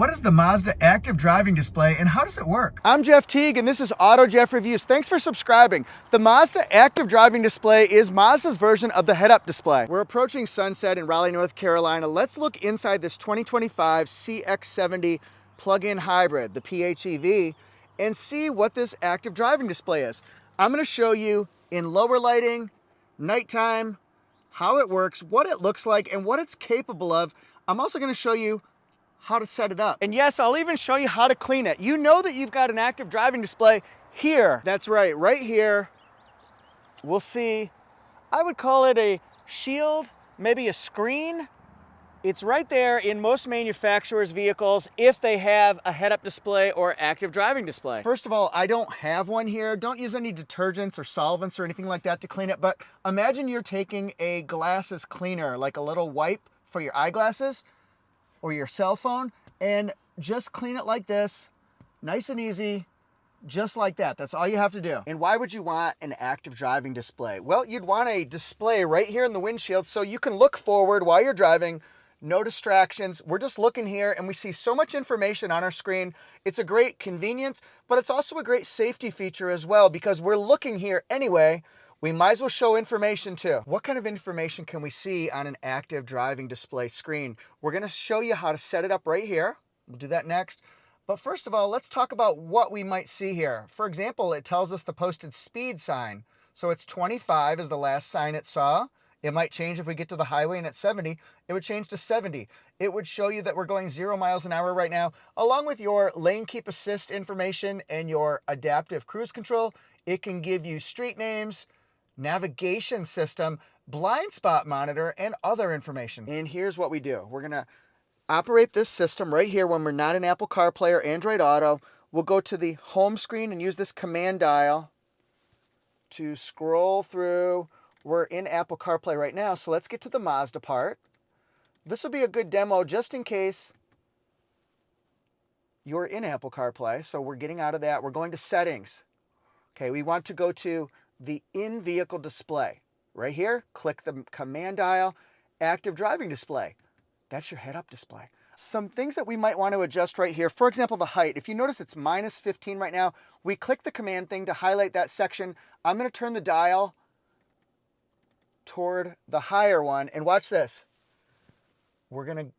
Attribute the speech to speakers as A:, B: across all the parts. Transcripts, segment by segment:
A: What is the Mazda Active Driving Display and how does it work?
B: I'm Jeff Teague and this is AutoJeff Reviews. Thanks for subscribing. The Mazda Active Driving Display is Mazda's version of the head-up display. We're approaching sunset in Raleigh, North Carolina. Let's look inside this 2025 CX-70 plug-in hybrid, the PHEV, and see what this active driving display is. I'm going to show you in lower lighting, nighttime, how it works, what it looks like, and what it's capable of. I'm also going to show you how to set it up. And yes, I'll even show you how to clean it. You know that you've got an active driving display here. That's right here. We'll see, I would call it a shield, maybe a screen. It's right there in most manufacturers' vehicles if they have a head-up display or active driving display. First of all, I don't have one here. Don't use any detergents or solvents or anything like that to clean it, but imagine you're taking a glasses cleaner, like a little wipe for your eyeglasses or your cell phone, and just clean it like this, nice and easy, just like that. That's all you have to do. And why would you want an active driving display? Well, you'd want a display right here in the windshield so you can look forward while you're driving, no distractions. We're just looking here and we see so much information on our screen. It's a great convenience, but it's also a great safety feature as well because we're looking here anyway. We might as well show information too. What kind of information can we see on an active driving display screen? We're gonna show you how to set it up right here. We'll do that next. But first of all, let's talk about what we might see here. For example, it tells us the posted speed sign. So it's 25 is the last sign it saw. It might change if we get to the highway and it's 70, it would change to 70. It would show you that we're going 0 miles an hour right now, along with your lane keep assist information and your adaptive cruise control. It can give you street names, navigation system, blind spot monitor, and other information. And here's what we do. We're gonna operate this system right here when we're not in Apple CarPlay or Android Auto. We'll go to the home screen and use this command dial to scroll through. We're in Apple CarPlay right now, so let's get to the Mazda part. This will be a good demo just in case you're in Apple CarPlay. So we're getting out of that. We're going to settings. Okay, we want to go to the in-vehicle display. Right here, click the command dial, active driving display. That's your head-up display. Some things that we might want to adjust right here. For example, the height. If you notice it's -15 right now, we click the command thing to highlight that section. I'm going to turn the dial toward the higher one, and watch this. We're going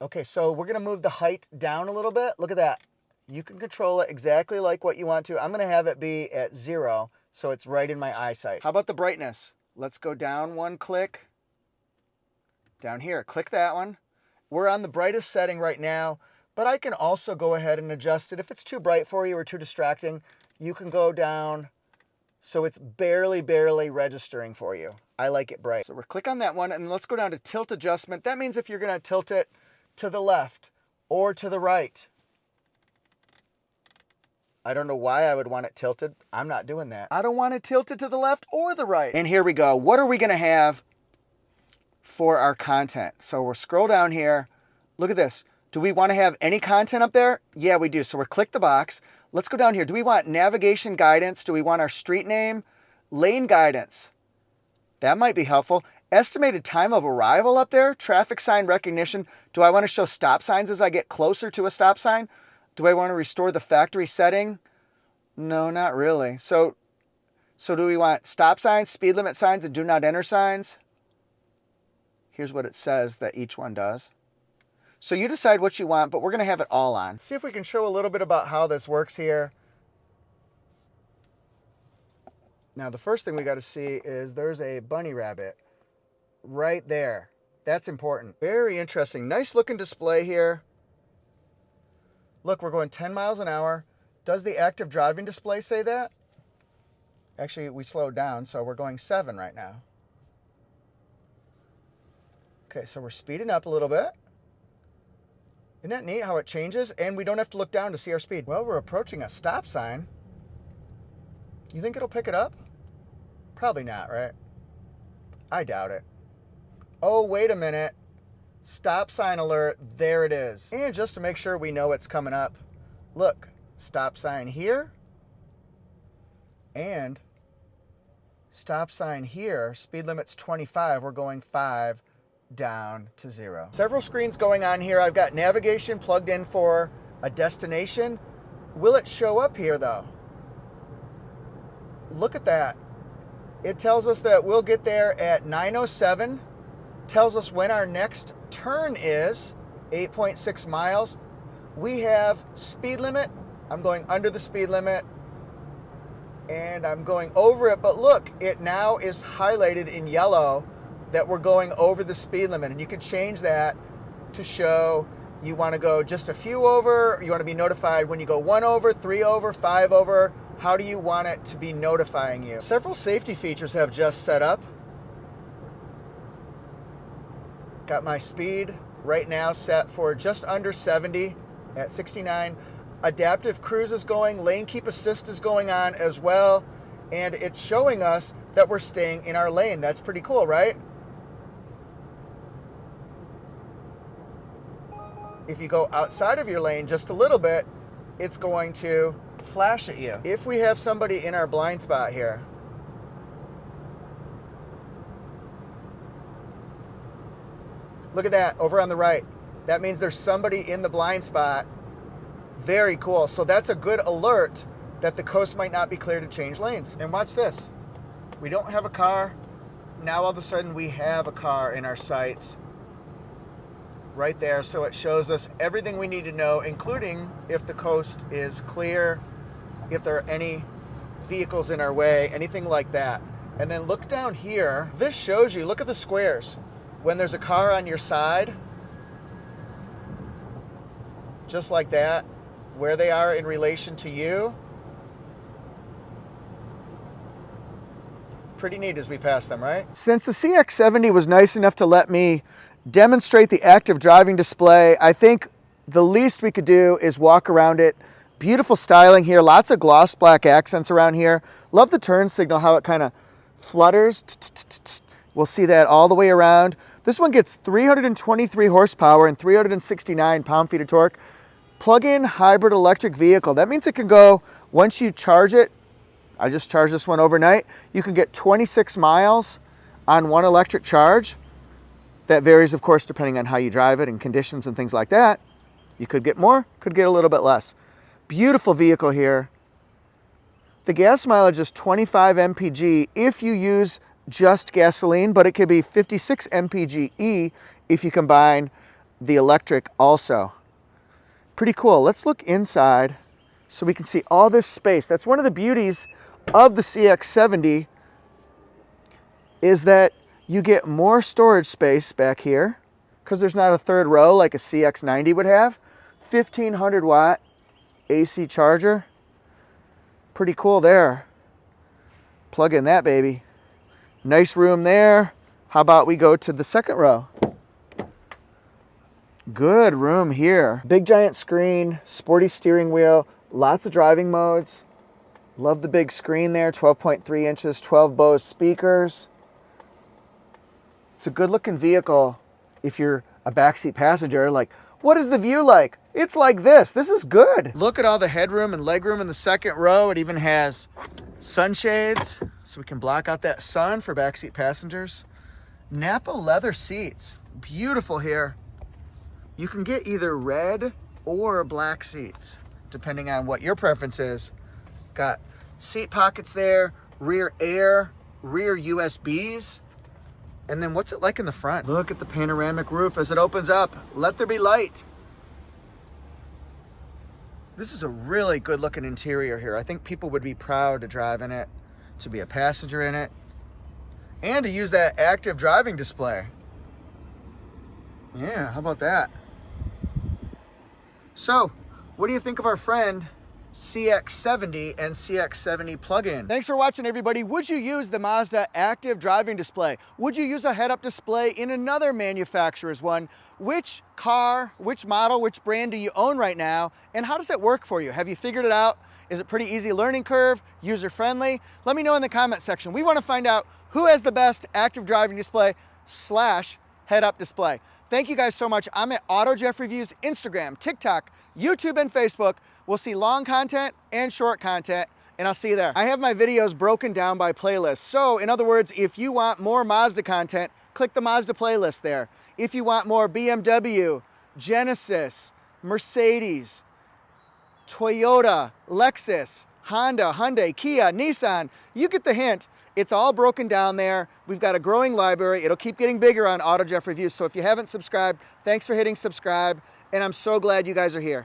B: to move the height down a little bit. Look at that. You can control it exactly like what you want to. I'm going to have it be at 0. So it's right in my eyesight. How about the brightness? Let's go down one click. Down here, click that one. We're on the brightest setting right now, but I can also go ahead and adjust it. If it's too bright for you or too distracting, you can go down so it's barely registering for you. I like it bright. So we're click on that one and let's go down to tilt adjustment. That means if you're gonna tilt it to the left or to the right. I don't know why I would want it tilted. I'm not doing that. I don't want it tilted to the left or the right. And here we go. What are we going to have for our content? So we'll scroll down here. Look at this. Do we want to have any content up there? Yeah, we do. So we'll click the box. Let's go down here. Do we want navigation guidance? Do we want our street name? Lane guidance. That might be helpful. Estimated time of arrival up there. Traffic sign recognition. Do I want to show stop signs as I get closer to a stop sign? Do I want to restore the factory setting? No, not really. So do we want stop signs, speed limit signs, and do not enter signs? Here's what it says that each one does. So you decide what you want, but we're going to have it all on. See if we can show a little bit about how this works here. Now, the first thing we got to see is there's a bunny rabbit right there. That's important. Very interesting. Nice looking display here. Look, we're going 10 miles an hour. Does the active driving display say that? Actually, we slowed down, so we're going 7 right now. Okay, so we're speeding up a little bit. Isn't that neat how it changes? And we don't have to look down to see our speed. Well, we're approaching a stop sign. You think it'll pick it up? Probably not, right? I doubt it. Oh, wait a minute. Stop sign alert, there it is. And just to make sure we know it's coming up, look, stop sign here and stop sign here. Speed limit's 25, we're going 5. down to 0. Several screens going on here. I've got navigation plugged in for a destination. Will it show up here though? Look at that. It tells us that we'll get there at 9:07. Tells us when our next turn is, 8.6 miles. We have speed limit. I'm going under the speed limit and I'm going over it, but look, it now is highlighted in yellow that we're going over the speed limit, and you can change that to show you want to go just a few over, you want to be notified when you go 1 over, 3 over, 5 over. How do you want it to be notifying you? Several safety features have just set up. Got my speed right now set for just under 70 at 69. Adaptive cruise is going, lane keep assist is going on as well, and it's showing us that we're staying in our lane. That's pretty cool, right? If you go outside of your lane just a little bit, it's going to flash at you. If we have somebody in our blind spot here, look at that over on the right. That means there's somebody in the blind spot. Very cool. So that's a good alert that the coast might not be clear to change lanes. And watch this. We don't have a car. Now all of a sudden we have a car in our sights right there. So it shows us everything we need to know, including if the coast is clear, if there are any vehicles in our way, anything like that. And then look down here. This shows you, look at the squares. When there's a car on your side, just like that, where they are in relation to you. Pretty neat as we pass them, right? Since the CX-70 was nice enough to let me demonstrate the active driving display, I think the least we could do is walk around it. Beautiful styling here, lots of gloss black accents around here. Love the turn signal, how it kind of flutters. We'll see that all the way around. This one gets 323 horsepower and 369 pound-feet of torque. Plug-in hybrid electric vehicle. That means it can go, once you charge it, I just charged this one overnight, you can get 26 miles on one electric charge. That varies, of course, depending on how you drive it and conditions and things like that. You could get more, could get a little bit less. Beautiful vehicle here. The gas mileage is 25 mpg if you use just gasoline, but it could be 56 mpg if you combine the electric also. Pretty cool. Let's look inside so we can see all this space. That's one of the beauties of the CX-70 is that you get more storage space back here because there's not a third row like a CX-90 would have. 1500 watt AC charger. Pretty cool there. Plug in that baby. Nice room there. How about we go to the second row? Good room here. Big giant screen, sporty steering wheel, lots of driving modes. Love the big screen there, 12.3 inches, 12 Bose speakers. It's a good looking vehicle if you're a backseat passenger. Like, what is the view like? It's like this. This is good. Look at all the headroom and legroom in the second row. It even has sunshades so we can block out that sun for backseat passengers. Napa leather seats. Beautiful here. You can get either red or black seats, depending on what your preference is. Got seat pockets there, rear air, rear USBs. And then what's it like in the front? Look at the panoramic roof as it opens up. Let there be light. This is a really good looking interior here. I think people would be proud to drive in it, to be a passenger in it, and to use that active driving display. Yeah, how about that? So, what do you think of our friend CX-70 and CX-70 plug-in? Thanks for watching, everybody. Would you use the Mazda Active Driving Display? Would you use a head-up display in another manufacturer's one? Which car, which model, which brand do you own right now? And how does it work for you? Have you figured it out? Is it pretty easy learning curve, user-friendly? Let me know in the comment section. We want to find out who has the best active driving display / head-up display. Thank you guys so much. I'm at AutoJeff Reviews, Instagram, TikTok, YouTube, and Facebook. We'll see long content and short content, and I'll see you there. I have my videos broken down by playlist. So, in other words, if you want more Mazda content, click the Mazda playlist there. If you want more BMW, Genesis, Mercedes, Toyota, Lexus, Honda, Hyundai, Kia, Nissan, you get the hint. It's all broken down there. We've got a growing library. It'll keep getting bigger on AutoJeff Reviews. So if you haven't subscribed, thanks for hitting subscribe. And I'm so glad you guys are here.